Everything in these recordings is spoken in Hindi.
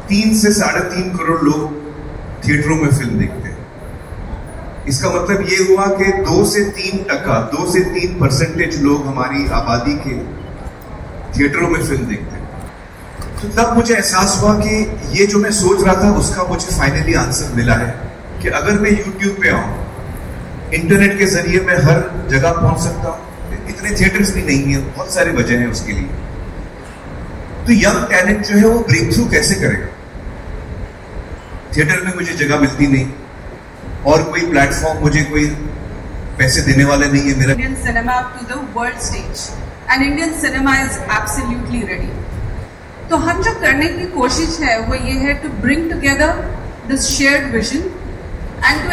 3 से 3.5 करोड़ लोग थिएटरों में फिल्म देखते हैं। इसका मतलब ये हुआ कि 2 से 3% लोग हमारी आबादी के थिएटरों में फिल्म देखते हैं। तो तब मुझे एहसास हुआ कि ये जो मैं सोच रहा था उसका मुझे फाइनली आंसर मिला है कि अगर मैं YouTube पे आऊं, इंटरनेट के जरिए मैं हर जगह पहुंच सकता हूं। इतने थिएटर्स भी नहीं है, बहुत सारी वजह है उसके लिए। तो यंग टैलेंट जो है वो ब्रेक थ्रू कैसे करेगा? थिएटर में मुझे जगह मिलती नहीं और कोई प्लेटफॉर्म, मुझे कोई पैसे देने वाला नहीं है। मेरा Indian cinema to the world stage and Indian cinema is absolutely ready. तो हम जो करने की कोशिश है वो ये है to bring together this shared vision and to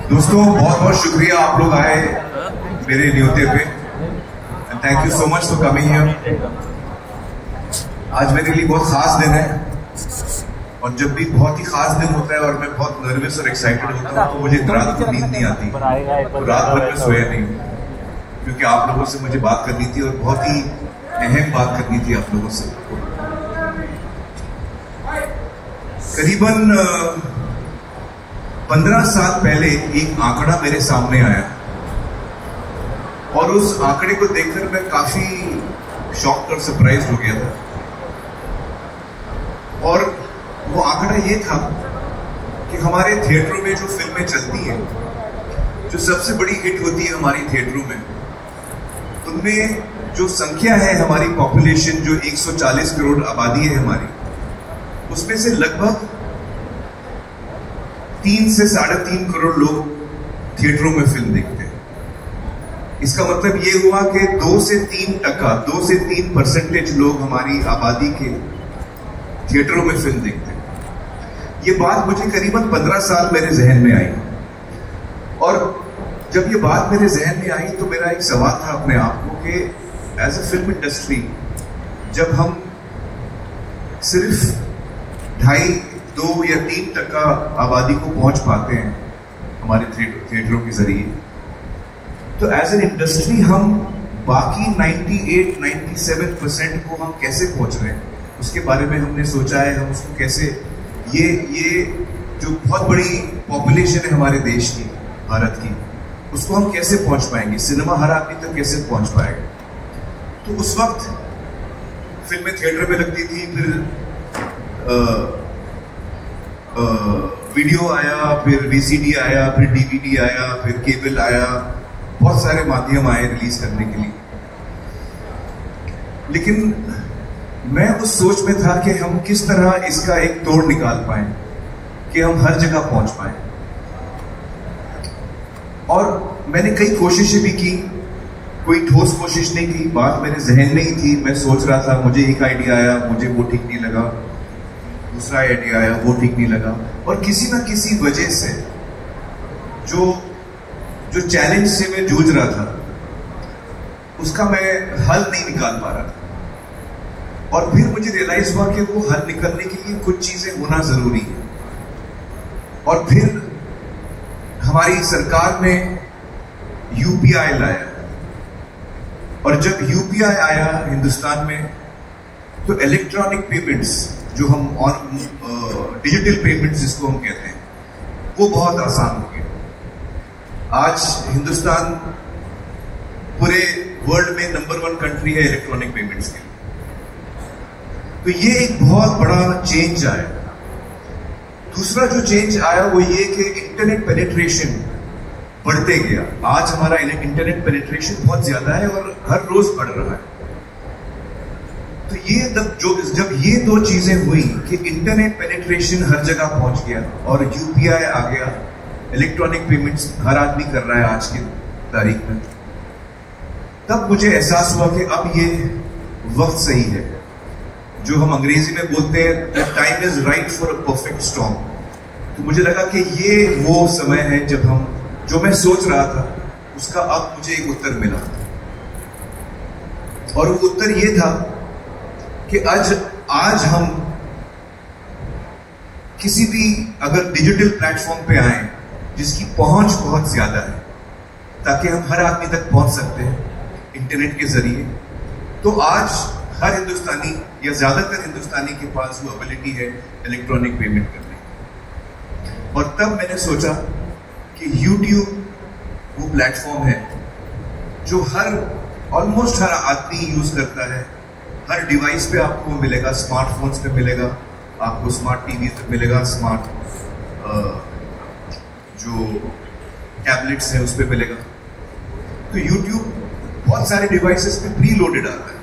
दोस्तों, बहुत बहुत शुक्रिया आप लोग आए मेरे न्योते पे। Thank you so much for coming here. आज मेरे लिए बहुत खास दिन है और जब भी बहुत ही खास दिन होता है और मैं बहुत नर्वस और एक्साइटेड होता हूँ तो मुझे रात को नींद नहीं आती, रात भर में सोया नहीं, क्योंकि आप लोगों से मुझे बात करनी थी और बहुत ही अहम बात करनी थी आप लोगों से। करीबन 15 साल पहले एक आंकड़ा मेरे सामने आया और उस आंकड़े को देखकर मैं काफी शॉक्ड और सरप्राइज हो गया था। और वो आंकड़ा ये था कि हमारे थिएटरों में जो फिल्में चलती हैं, जो सबसे बड़ी हिट होती है हमारी थिएटरों में, उनमें जो संख्या है हमारी पॉपुलेशन, जो 140 करोड़ आबादी है हमारी, उसमें से लगभग 3 से 3.5 करोड़ लोग थिएटरों में फिल्म देखते हैं। इसका मतलब ये हुआ कि 2 से 3% लोग हमारी आबादी के थिएटरों में फिल्म देखते हैं। ये बात मुझे करीबन 15 साल मेरे जहन में आई और जब ये बात मेरे जहन में आई तो मेरा एक सवाल था अपने आप को कि एज ए फिल्म इंडस्ट्री, जब हम सिर्फ 2.5, 2 या 3% आबादी को पहुंच पाते हैं हमारे थिएटरों के जरिए, तो एज एन इंडस्ट्री हम बाकी 98-97% को हम कैसे पहुंच रहे हैं, उसके बारे में हमने सोचा है। हम उसको कैसे, ये जो बहुत बड़ी पॉपुलेशन है हमारे देश की, भारत की, उसको हम कैसे पहुंच पाएंगे, सिनेमा हर आदमी तक कैसे पहुंच पाएगा। तो उस वक्त फिल्में थिएटर में लगती थी, फिर वीडियो आया, फिर VCD आया, फिर DVD आया, फिर केबल आया, बहुत सारे माध्यम आए रिलीज करने के लिए। लेकिन मैं उस सोच में था कि हम किस तरह इसका एक तोड़ निकाल पाए कि हम हर जगह पहुंच पाए। और मैंने कई कोशिशें भी की, कोई ठोस कोशिश नहीं की, बात मेरे जहन में ही थी। मैं सोच रहा था, मुझे एक आइडिया आया, मुझे वो ठीक नहीं लगा, दूसरा आइडिया आया, वो ठीक नहीं लगा, और किसी ना किसी वजह से जो चैलेंज से मैं जूझ रहा था उसका मैं हल नहीं निकाल पा रहा था। और फिर मुझे रियलाइज हुआ कि वो हल निकलने के लिए कुछ चीजें होना जरूरी है। और फिर हमारी सरकार ने UPI लाया, और जब UPI आया हिंदुस्तान में तो इलेक्ट्रॉनिक पेमेंट्स, जो हम डिजिटल पेमेंट्स जिसको हम कहते हैं, वो बहुत आसान हो गया। आज हिंदुस्तान पूरे वर्ल्ड में नंबर 1 कंट्री है इलेक्ट्रॉनिक पेमेंट्स के लिए। तो ये एक बहुत बड़ा चेंज आया। दूसरा जो चेंज आया वो ये कि इंटरनेट पेनिट्रेशन बढ़ते गया। आज हमारा इंटरनेट पेनिट्रेशन बहुत ज्यादा है और हर रोज बढ़ रहा है। तो ये जब ये 2 चीजें हुई कि इंटरनेट पेनिट्रेशन हर जगह पहुंच गया और UPI आ गया, इलेक्ट्रॉनिक पेमेंट्स हर आदमी कर रहा है आज की तारीख में, तब मुझे एहसास हुआ कि अब ये वक्त सही है, जो हम अंग्रेजी में बोलते हैं time is right for a perfect storm. तो मुझे लगा कि ये वो समय है जब हम, जो मैं सोच रहा था उसका अब मुझे एक उत्तर मिला। और वो उत्तर ये था कि आज हम किसी भी अगर डिजिटल प्लेटफॉर्म पे आए जिसकी पहुंच बहुत ज्यादा है, ताकि हम हर आदमी तक पहुंच सकते हैं इंटरनेट के जरिए, तो आज हर हिंदुस्तानी या ज्यादातर हिंदुस्तानी के पास वो एबिलिटी है इलेक्ट्रॉनिक पेमेंट करने की। और तब मैंने सोचा कि YouTube वो प्लेटफॉर्म है जो ऑलमोस्ट हर आदमी यूज करता है, हर डिवाइस पे आपको मिलेगा, स्मार्टफोन्स पे मिलेगा, आपको स्मार्ट टीवी पे मिलेगा, स्मार्ट जो टैबलेट्स हैं उस पे मिलेगा। तो YouTube बहुत सारे डिवाइसेस पे प्री लोडेड आता है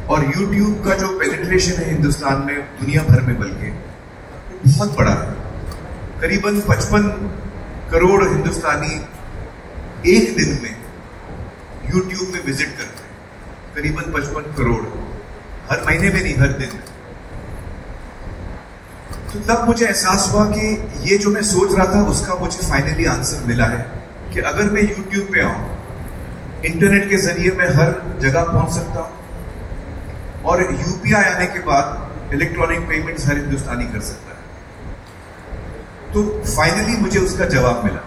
और YouTube का जो पेनिट्रेशन है हिंदुस्तान में, दुनिया भर में बल्कि बहुत बड़ा है। करीबन 55 करोड़ हिंदुस्तानी एक दिन में YouTube में विजिट करते हैं, करीबन 55 करोड़, हर महीने में नहीं, हर दिन। तो तब मुझे एहसास हुआ कि ये जो मैं सोच रहा था उसका मुझे फाइनली आंसर मिला है कि अगर मैं YouTube पे आऊं, इंटरनेट के जरिए मैं हर जगह पहुंच सकता हूं और UPI आने के बाद इलेक्ट्रॉनिक पेमेंट्स हर हिंदुस्तानी कर सकता है। तो फाइनली मुझे उसका जवाब मिला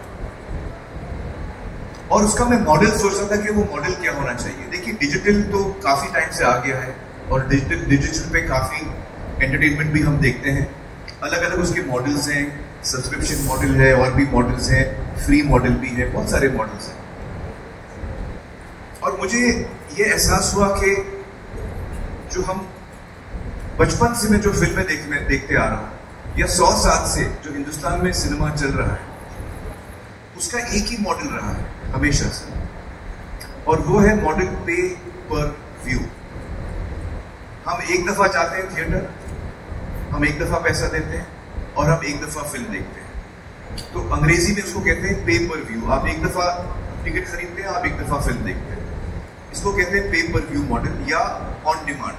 और उसका मैं मॉडल सोच रहा था कि वो मॉडल क्या होना चाहिए। देखिए, डिजिटल तो काफी टाइम से आ गया है और डिजिटल पे काफी एंटरटेनमेंट भी हम देखते हैं। अलग अलग उसके मॉडल्स हैं, सब्सक्रिप्शन मॉडल है और भी मॉडल्स हैं, फ्री मॉडल भी है, बहुत सारे मॉडल्स हैं। और मुझे ये एहसास हुआ कि जो हम बचपन से मैं जो फिल्में देखते आ रहा हूं या 100 साल से जो हिंदुस्तान में सिनेमा चल रहा है, उसका एक ही मॉडल रहा है हमेशा से, और वो है मॉडल पे पर व्यू। हम एक दफा जाते हैं थिएटर, हम एक दफा पैसा देते हैं और हम एक दफा फिल्म देखते हैं। तो अंग्रेजी में उसको कहते हैं पे पर व्यू। आप एक दफा टिकट खरीदते हैं, आप एक दफा फिल्म देखते हैं, इसको कहते हैं पे पर व्यू मॉडल या ऑन डिमांड।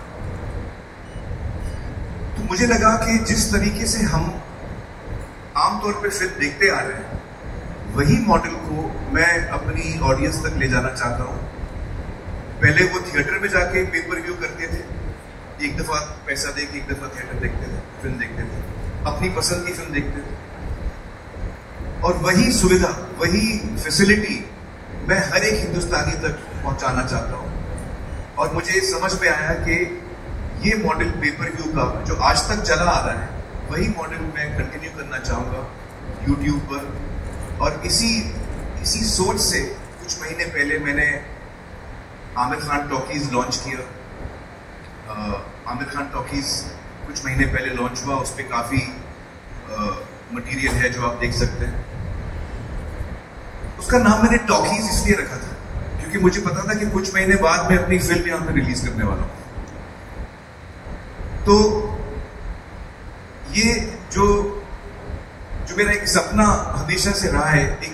तो मुझे लगा कि जिस तरीके से हम आमतौर पर फिल्म देखते आ रहे हैं, वही मॉडल को मैं अपनी ऑडियंस तक ले जाना चाहता हूं। पहले वो थिएटर में जाके पे पर व्यू करते थे, एक दफा पैसा दे के एक दफा थिएटर देखते थे, फिल्म देखते थे, अपनी पसंद की फिल्म देखते थे। और वही सुविधा, वही फैसिलिटी मैं हर एक हिंदुस्तानी तक पहुंचाना चाहता हूं। और मुझे समझ में आया कि ये मॉडल पे पर व्यू का जो आज तक चला आ रहा है, वही मॉडल मैं कंटिन्यू करना चाहूंगा YouTube पर। और इसी सोच से कुछ महीने पहले मैंने आमिर खान टॉकीज लॉन्च किया। आमिर खान टॉकीज कुछ महीने पहले लॉन्च हुआ, उस पर काफी मटेरियल है जो आप देख सकते हैं। उसका नाम मैंने टॉकीज इसलिए रखा था क्योंकि मुझे पता था कि कुछ महीने बाद मैं अपनी फिल्म यहां पर रिलीज करने वाला हूं। तो ये जो मेरा एक सपना हमेशा से रहा है, एक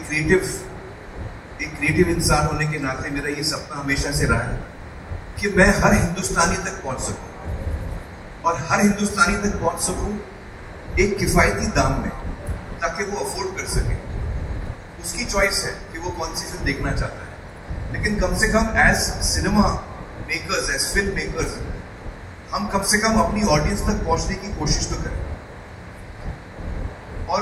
क्रिएटिव इंसान होने के नाते मेरा ये सपना हमेशा से रहा है कि मैं हर हिंदुस्तानी तक पहुंच सकूं और हर हिंदुस्तानी तक पहुंच सकूं एक किफायती दाम में, ताकि वो अफोर्ड कर सके। उसकी चॉइस है कि वो कौन सी फिल्म देखना चाहता है, लेकिन कम से कम as cinema makers, as film makers, हम कम से कम अपनी ऑडियंस तक पहुंचने की कोशिश तो करें। और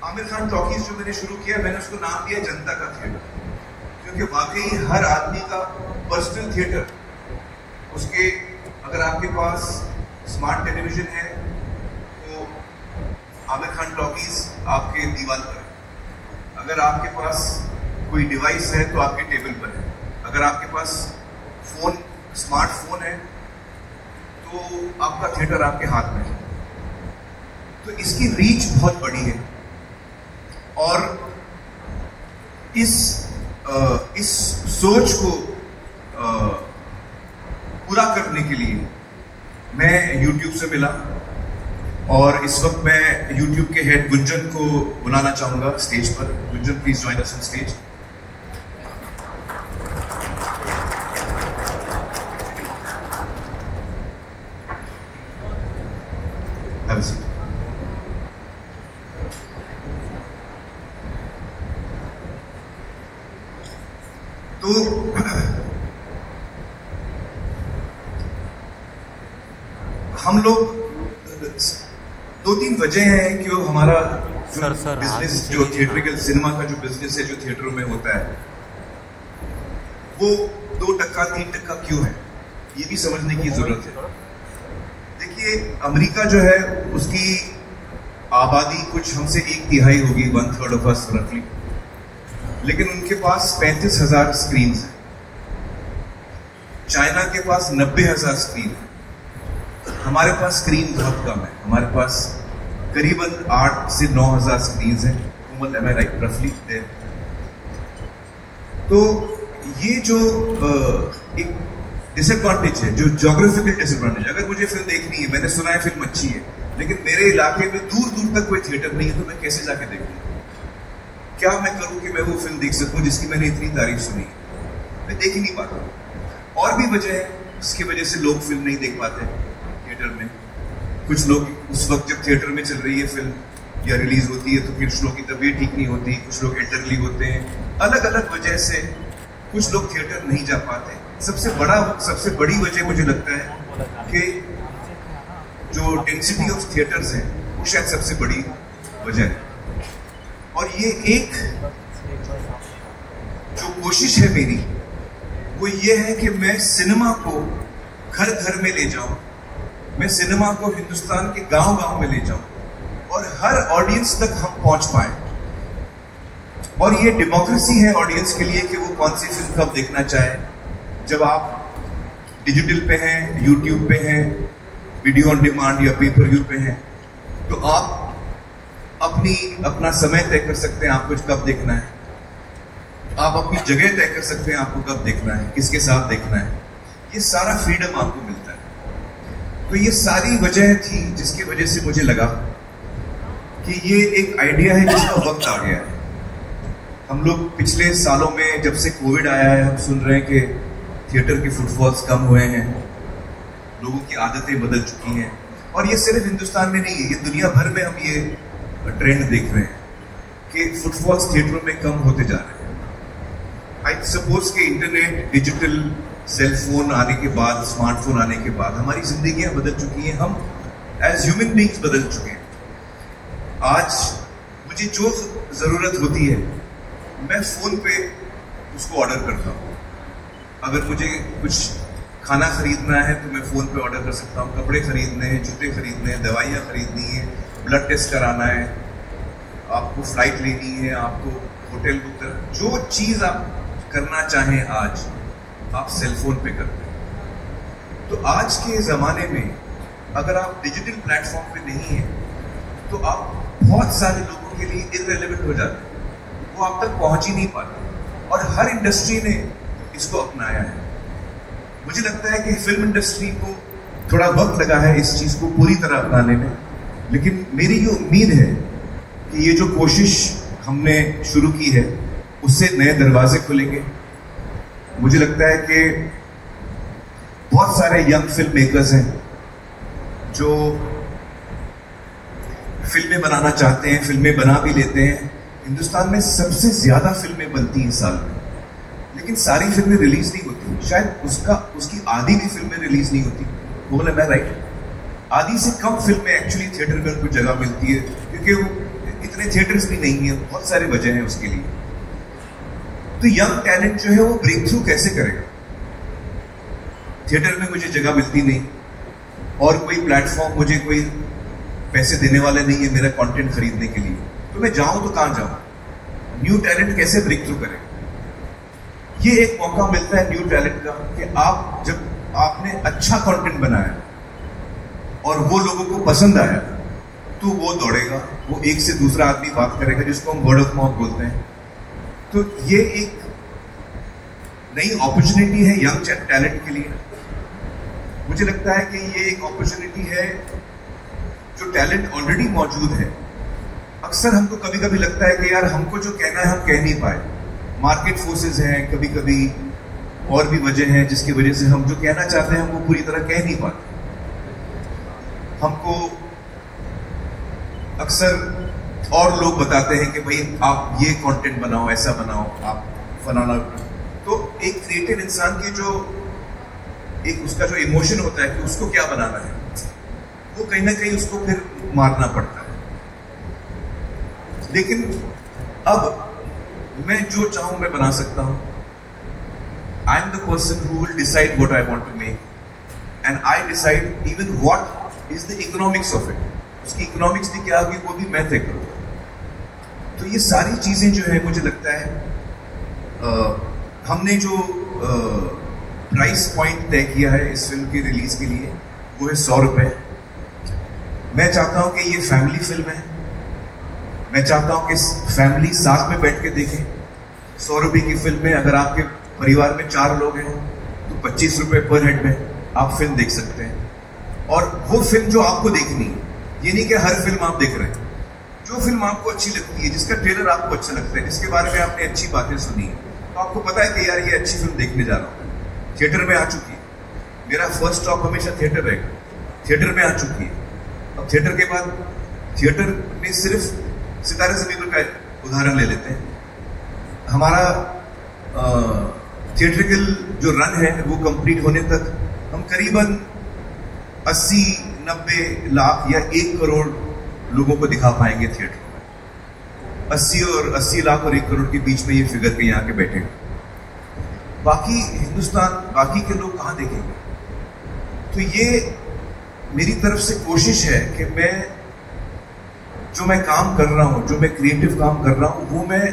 आमिर खान टॉकीज जो मैंने शुरू किया, मैंने उसको नाम दिया जनता का थिएटर, क्योंकि वाकई हर आदमी का पर्सनल थिएटर, उसके अगर आपके पास स्मार्ट टेलीविजन है तो आमिर खान टॉकीज आपके दीवार पर है, अगर आपके पास कोई डिवाइस है तो आपके टेबल पर है, अगर आपके पास स्मार्टफोन है तो आपका थिएटर आपके हाथ में है। तो इसकी रीच बहुत बड़ी है और इस सोच को पूरा करने के लिए मैं YouTube से मिला और इस वक्त मैं YouTube के हेड गुंजन को बुलाना चाहूंगा स्टेज पर। Gunjan, please join us on stage. तो हम लोग 2-3 वजह हैं कि हमारा जो बिजनेस, जो थिएट्रिकल सिनेमा का जो बिजनेस है, जो थिएटरों में होता है, वो 2%, 3% क्यों है, ये भी समझने की जरूरत है। देखिए, अमेरिका जो है उसकी आबादी कुछ हमसे 1/3 होगी, 1/3 ऑफ अस रफली, लेकिन उनके पास 35,000 स्क्रीन है। चाइना के पास 90,000 स्क्रीन है। हमारे पास स्क्रीन बहुत कम है, हमारे पास करीबन 8 से 9,000 स्क्रीन है। एम आई राइट रफली देयर। तो ये जो एक डिसएडवांटेज है, जो ज्योग्राफिकल डिसएडवांटेज, अगर मुझे फिल्म देखनी है, मैंने सुना है फिल्म अच्छी है, लेकिन मेरे इलाके में दूर दूर तक कोई थिएटर नहीं है, तो मैं कैसे जाके देखूं? क्या मैं करूं कि मैं वो फिल्म देख सकूं जिसकी मैंने इतनी तारीफ सुनी है? मैं देख ही नहीं पाता। और भी वजह है जिसकी वजह से लोग फिल्म नहीं देख पाते थिएटर में। कुछ लोग उस वक्त जब थिएटर में चल रही है फिल्म या रिलीज होती है, तो कुछ लोगों की तबीयत ठीक नहीं होती, कुछ लोग एल्डरली होते हैं, अलग अलग वजह से कुछ लोग थिएटर नहीं जा पाते। सबसे बड़ी वजह मुझे लगता है कि जो डेंसिटी ऑफ थिएटर्स है वो शायद सबसे बड़ी वजह है। और ये एक जो कोशिश है मेरी, वो ये है कि मैं सिनेमा को घर घर में ले जाऊं, मैं सिनेमा को हिंदुस्तान के गांव गांव में ले जाऊं और हर ऑडियंस तक हम पहुंच पाए। और ये डेमोक्रेसी है ऑडियंस के लिए कि वो कौन सी फिल्म कब देखना चाहे। जब आप डिजिटल पे हैं, यूट्यूब पे हैं, वीडियो ऑन डिमांड या पेपर व्यू पे हैं, तो आप अपना समय तय कर सकते हैं आपको कब देखना है। आप अपनी जगह तय कर सकते हैं आपको कब देखना है, किसके साथ देखना है। ये सारा फ्रीडम आपको मिलता है। तो ये सारी वजह थी जिसकी वजह से मुझे लगा कि ये एक आइडिया है जिसका वक्त आ गया है। हम लोग पिछले सालों में जब से कोविड आया है, हम सुन रहे हैं कि थिएटर के फुटफॉल्स कम हुए हैं, लोगों की आदतें बदल चुकी हैं। और ये सिर्फ हिंदुस्तान में नहीं है, ये दुनिया भर में हम ये ट्रेंड देख रहे हैं कि फुटफॉल्स थिएटरों में कम होते जा रहे हैं। आई सपोज कि इंटरनेट, डिजिटल, सेलफोन आने के बाद, स्मार्टफोन आने के बाद हमारी जिंदगियां बदल चुकी हैं, हम एज ह्यूमन बीइंग्स बदल चुके हैं। आज मुझे जो जरूरत होती है मैं फोन पे उसको ऑर्डर करता हूँ। अगर मुझे कुछ खाना खरीदना है तो मैं फोन पे ऑर्डर कर सकता हूँ, कपड़े खरीदने हैं, जूते खरीदने हैं, दवाइयाँ खरीदनी है, ब्लड टेस्ट कराना है, आपको फ्लाइट लेनी है, आपको होटल बुक करना, जो चीज आप करना चाहें आज आप सेलफोन पे करते हैं। तो आज के जमाने में अगर आप डिजिटल प्लेटफॉर्म पे नहीं है तो आप बहुत सारे लोगों के लिए इररिलेवेंट हो जाते हैं, वो आप तक पहुंच ही नहीं पाते। और हर इंडस्ट्री ने इसको अपनाया है। मुझे लगता है कि फिल्म इंडस्ट्री को थोड़ा वक्त लगा है इस चीज को पूरी तरह अपनाने में, लेकिन मेरी ये उम्मीद है कि ये जो कोशिश हमने शुरू की है उससे नए दरवाजे खुलेंगे। मुझे लगता है कि बहुत सारे यंग फिल्म मेकर्स हैं जो फिल्में बनाना चाहते हैं, फिल्में बना भी लेते हैं। हिंदुस्तान में सबसे ज्यादा फिल्में बनती हैं साल में, लेकिन सारी फिल्में रिलीज नहीं होती। शायद उसकी आधी भी फिल्में रिलीज नहीं होती। बोला मैं राइट? आधी से कम फिल्में एक्चुअली थिएटर में उनको जगह मिलती है, क्योंकि वो इतने थिएटर्स भी नहीं है। बहुत सारी वजह है उसके लिए। तो यंग टैलेंट जो है वो ब्रेक थ्रू कैसे करेगा? थिएटर में मुझे जगह मिलती नहीं और कोई प्लेटफॉर्म, मुझे कोई पैसे देने वाले नहीं है मेरा कंटेंट खरीदने के लिए, तो मैं जाऊं तो कहां जाऊं? न्यू टैलेंट कैसे ब्रेक थ्रू करें? ये एक मौका मिलता है न्यू टैलेंट का कि आप जब आपने अच्छा कंटेंट बनाया और वो लोगों को पसंद आया तो वो दौड़ेगा, वो एक से दूसरा आदमी बात करेगा, जिसको हम वर्ड ऑफ माउथ बोलते हैं। तो ये एक नई अपॉर्चुनिटी है यंग टैलेंट के लिए। मुझे लगता है कि ये एक अपॉर्चुनिटी है जो टैलेंट ऑलरेडी मौजूद है। अक्सर हमको कभी कभी लगता है कि यार हमको जो कहना है हम कह नहीं पाए, मार्केट फोर्सेस हैं, कभी कभी और भी वजह है जिसकी वजह से हम जो कहना चाहते हैं वो पूरी तरह कह नहीं पाते। हमको अक्सर और लोग बताते हैं कि भाई आप ये कंटेंट बनाओ, ऐसा बनाओ, आप फलाना। तो एक क्रिएटिव इंसान की जो एक उसका जो इमोशन होता है कि उसको क्या बनाना है, वो कहीं ना कहीं उसको फिर मारना पड़ता है। लेकिन अब मैं जो चाहूं मैं बना सकता हूं। I am the person who will decide what I want to make, and I decide even what is the economics of it. उसकी economics भी क्या होगी वो भी मैं तय करूँगा। तो ये सारी चीजें जो है मुझे लगता है हमने जो प्राइस पॉइंट तय किया है इस फिल्म की रिलीज के लिए वो है 100 रुपए। मैं चाहता हूं कि ये फैमिली फिल्म है। मैं चाहता हूं कि फैमिली साथ में बैठ के देखें। 100 रुपए की फिल्म में अगर आपके परिवार में 4 लोग हैं तो 25 रुपए पर हेड में आप फिल्म देख सकते हैं। और वो फिल्म जो आपको देखनी है, ये नहीं कि हर फिल्म आप देख रहे हैं। जो फिल्म आपको अच्छी लगती है, जिसका ट्रेलर आपको अच्छा लगता है, जिसके बारे में आपने अच्छी बातें सुनी है, तो आपको पता है कि यार ये अच्छी फिल्म देखने जा रहा हूँ। थिएटर में आ चुकी है, मेरा फर्स्ट स्टॉप हमेशा थिएटर रहेगा। थिएटर में आ चुकी है। अब थिएटर के बाद थिएटर में सिर्फ सितारे ज़मीन पर का उदाहरण ले लेते हैं। हमारा थिएट्रिकल जो रन है वो कंप्लीट होने तक हम करीबन 80-90 लाख या 1 करोड़ लोगों को दिखा पाएंगे थिएटर में। 80 लाख और 1 करोड़ के बीच में ये फिगर के यहाँ के बैठे। बाकी हिंदुस्तान, बाकी के लोग कहाँ देखेंगे? तो ये मेरी तरफ से कोशिश है कि मैं काम कर रहा हूँ, जो मैं क्रिएटिव काम कर रहा हूँ, वो मैं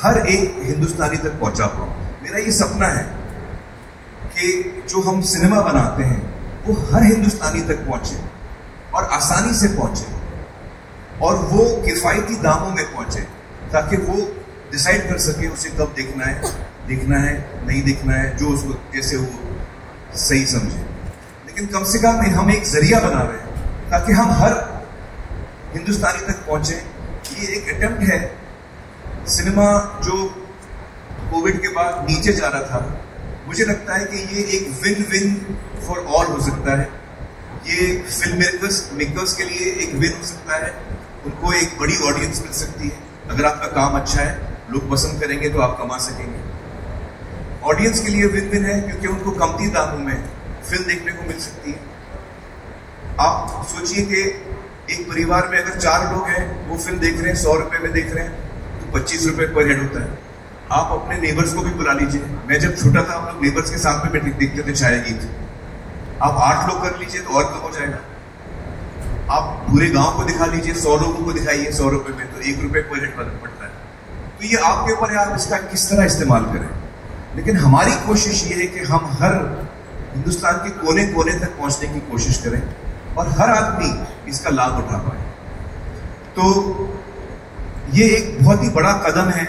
हर एक हिंदुस्तानी तक पहुंचा पाऊँ। मेरा ये सपना है कि जो हम सिनेमा बनाते हैं वो हर हिंदुस्तानी तक पहुंचे और आसानी से पहुंचे और वो किफायती दामों में पहुंचे, ताकि वो डिसाइड कर सके उसे कब देखना है नहीं देखना है, जो उसको जैसे वो सही समझे। लेकिन कम से कम हम एक जरिया बना रहे हैं ताकि हम हर हिंदुस्तानी तक पहुंचे। ये एक अटेम्प्ट है। सिनेमा जो कोविड के बाद नीचे जा रहा था, मुझे लगता है कि ये एक विन विन फॉर ऑल हो सकता है। ये फिल्म मेकर्स के लिए एक विन हो सकता है। उनको एक बड़ी ऑडियंस मिल सकती है। अगर आपका काम अच्छा है, लोग पसंद करेंगे तो आप कमा सकेंगे। ऑडियंस के लिए विन विन है क्योंकि उनको कमती दामों में फिल्म देखने को मिल सकती है। आप सोचिए कि एक परिवार में अगर 4 लोग हैं, वो फिल्म देख रहे हैं, 100 रुपए में देख रहे हैं, तो 25 रुपए पर हेड होता है। आप अपने नेबर्स को भी बुला लीजिए। मैं जब छोटा था, हम लोग नेबर्स के साथ में बैठ देखते थे छाया गीत। आप 8 लोग कर लीजिए तो और कम हो जाएगा। आप पूरे गांव को दिखा लीजिए, 100 लोगों को दिखाइए 100 रुपए में, तो 1 रुपए पर हेड पड़ता है। तो ये आपके ऊपर है, आप इसका किस तरह इस्तेमाल करें। लेकिन हमारी कोशिश ये है कि हम हर हिंदुस्तान के कोने कोने तक पहुंचने की कोशिश करें और हर आदमी इसका लाभ उठा पाए। तो ये एक बहुत ही बड़ा कदम है।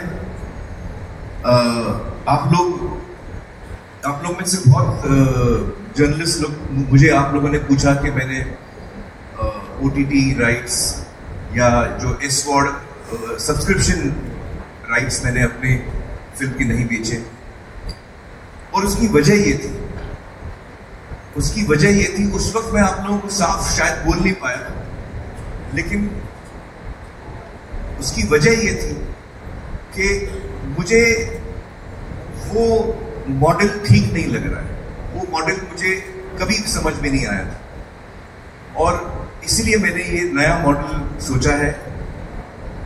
आप लोग में से बहुत जर्नलिस्ट लोग, मुझे आप लोगों ने पूछा कि मैंने OTT राइट्स या जो SVOD सब्सक्रिप्शन राइट्स मैंने अपने फिल्म की नहीं बेचे, और उसकी वजह ये थी उस वक्त मैं आप लोगों को साफ शायद बोल नहीं पाया, लेकिन उसकी वजह ये थी कि मुझे वो मॉडल ठीक नहीं लग रहा है। वो मॉडल मुझे कभी समझ में नहीं आया था और इसलिए मैंने ये नया मॉडल सोचा है।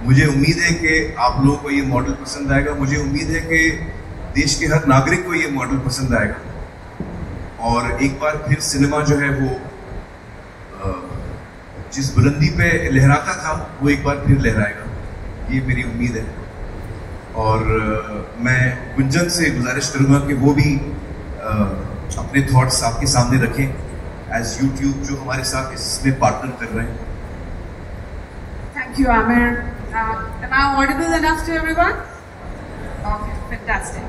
मुझे उम्मीद है कि आप लोगों को ये मॉडल पसंद आएगा। मुझे उम्मीद है कि देश के हर नागरिक को ये मॉडल पसंद आएगा और एक बार फिर सिनेमा जो है वो जिस बुलंदी पे लहराता था वो एक बार फिर लहराएगा, ये मेरी उम्मीद है। और मैं गुंजन से गुजारिश करूंगा कि वो भी अपने थॉट्स आपके सामने रखें एज यूट्यूब जो हमारे साथ इसमें पार्टनर कर रहे हैं। Thank you, Amir. Am I audible enough to everyone? Okay, fantastic.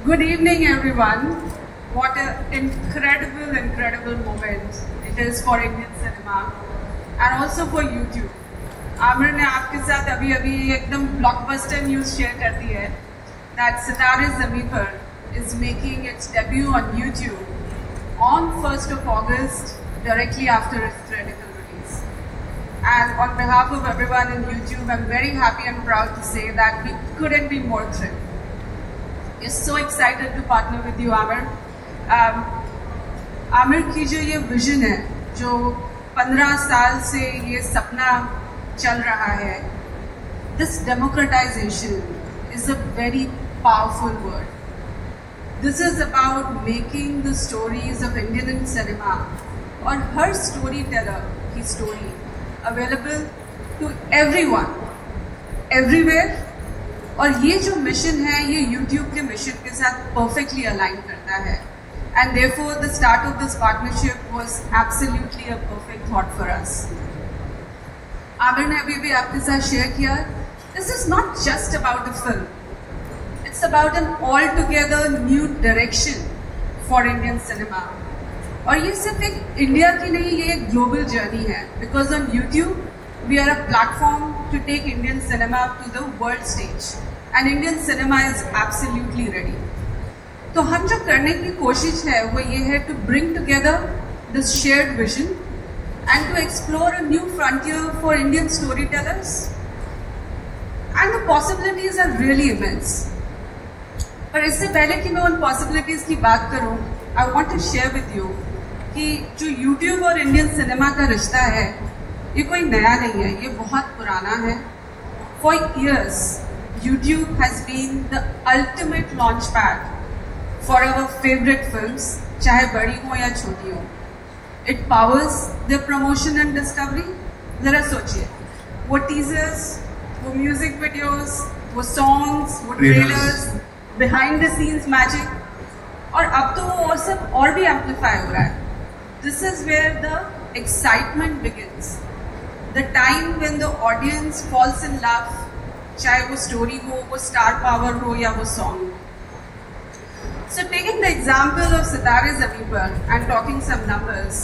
Good evening, everyone. What an incredible moment it is for Indian cinema and also for YouTube. Aamir ने आपके साथ अभी एकदम ब्लॉकबस्टर न्यूज शेयर कर दी है that सितारे ज़मीं पर is making its debut on YouTube on 1st of August directly after its theatrical release. And on behalf of everyone in YouTube, I'm very happy and proud to say that we couldn't be more thrilled. We're so excited to partner with you, Amir. Aamir की जो ये विजन है, जो 15 साल से ये सपना चल रहा है, this democratization is a very powerful word. This is about making the stories of Indian cinema or her storyteller की story available to everyone, everywhere. और ये जो मिशन है ये YouTube के मिशन के साथ perfectly align करता है. And therefore the start of this partnership was absolutely a perfect thought for us. Aamir ने अभी भी आपके साथ शेयर किया, this is not just about a film. It's about an altogether new direction for Indian cinema. और ये सिर्फ एक इंडिया की नहीं, ये एक ग्लोबल जर्नी है. Because on YouTube we are a platform to take Indian cinema to the world stage. And Indian cinema is absolutely ready. तो हम जो करने की कोशिश है वो ये है to bring together this shared vision and to explore a new frontier for Indian storytellers. And the possibilities are really immense. पर इससे पहले कि मैं उन पॉसिबिलिटीज की बात करूं, I want to share with you कि जो यूट्यूब और इंडियन सिनेमा का रिश्ता है ये कोई नया नहीं है, ये बहुत पुराना है. For years YouTube has been the ultimate launch pad for our favourite films, चाहे बड़ी हो या छोटी हो. It powers the promotion and discovery. जरा सोचिए, वो टीजर्स, वो म्यूजिक वीडियोस, वो सॉन्ग्स, वो trailers, behind the scenes magic, और अब तो वो सब और भी एम्पलीफाई हो रहा है. This is where the excitement begins, the time when the audience falls in love, चाहे वो स्टोरी हो, वो स्टार पावर हो या वो song. So taking the example of सितारे ज़मीं पर एंड टॉकिंग सम नंबर्स,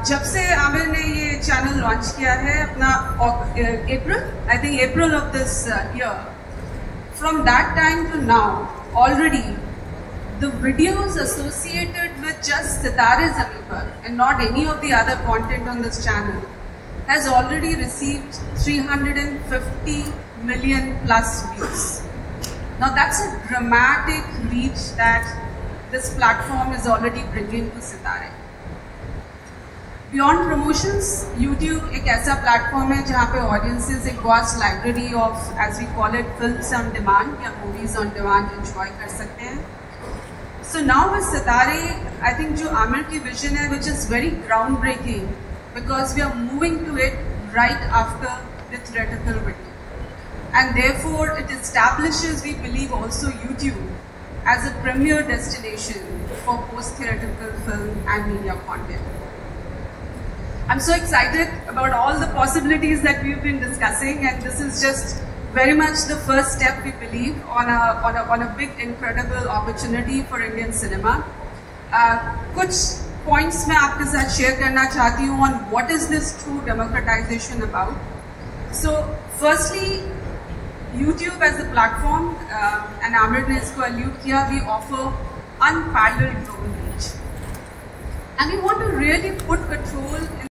जब से आमिर ने ये चैनल लॉन्च किया है अपना अप्रैल of this year, from that time to now, already the videos associated with just Sitare Zameen Par and not any of the other content on this channel has already received 350 million plus views. Now that's a dramatic reach that this platform is already bringing to Sitare. Beyond promotions, YouTube एक ऐसा प्लेटफॉर्म है जहाँ पे ऑडियंसेस एक vast library of, as we call it, films on demand या मूवीज ऑन डिमांड एंजॉय कर सकते हैं. सो नाउ विद सितारे, आई थिंक जो आमिर की विजन है which is very ground breaking, because we are moving to it right after the theatrical window, and therefore it establishes, we believe, also YouTube as a premier destination for post-theatrical film and media content. I'm so excited about all the possibilities that we've been discussing, and this is just very much the first step, we believe, on a big, incredible opportunity for Indian cinema. कुछ points मैं आपके साथ share करना चाहती हूँ on what is this true democratization about. So, firstly, YouTube as a platform, and Amir ने इसको allude किया, we offer unparalleled global reach, and we want to really put control in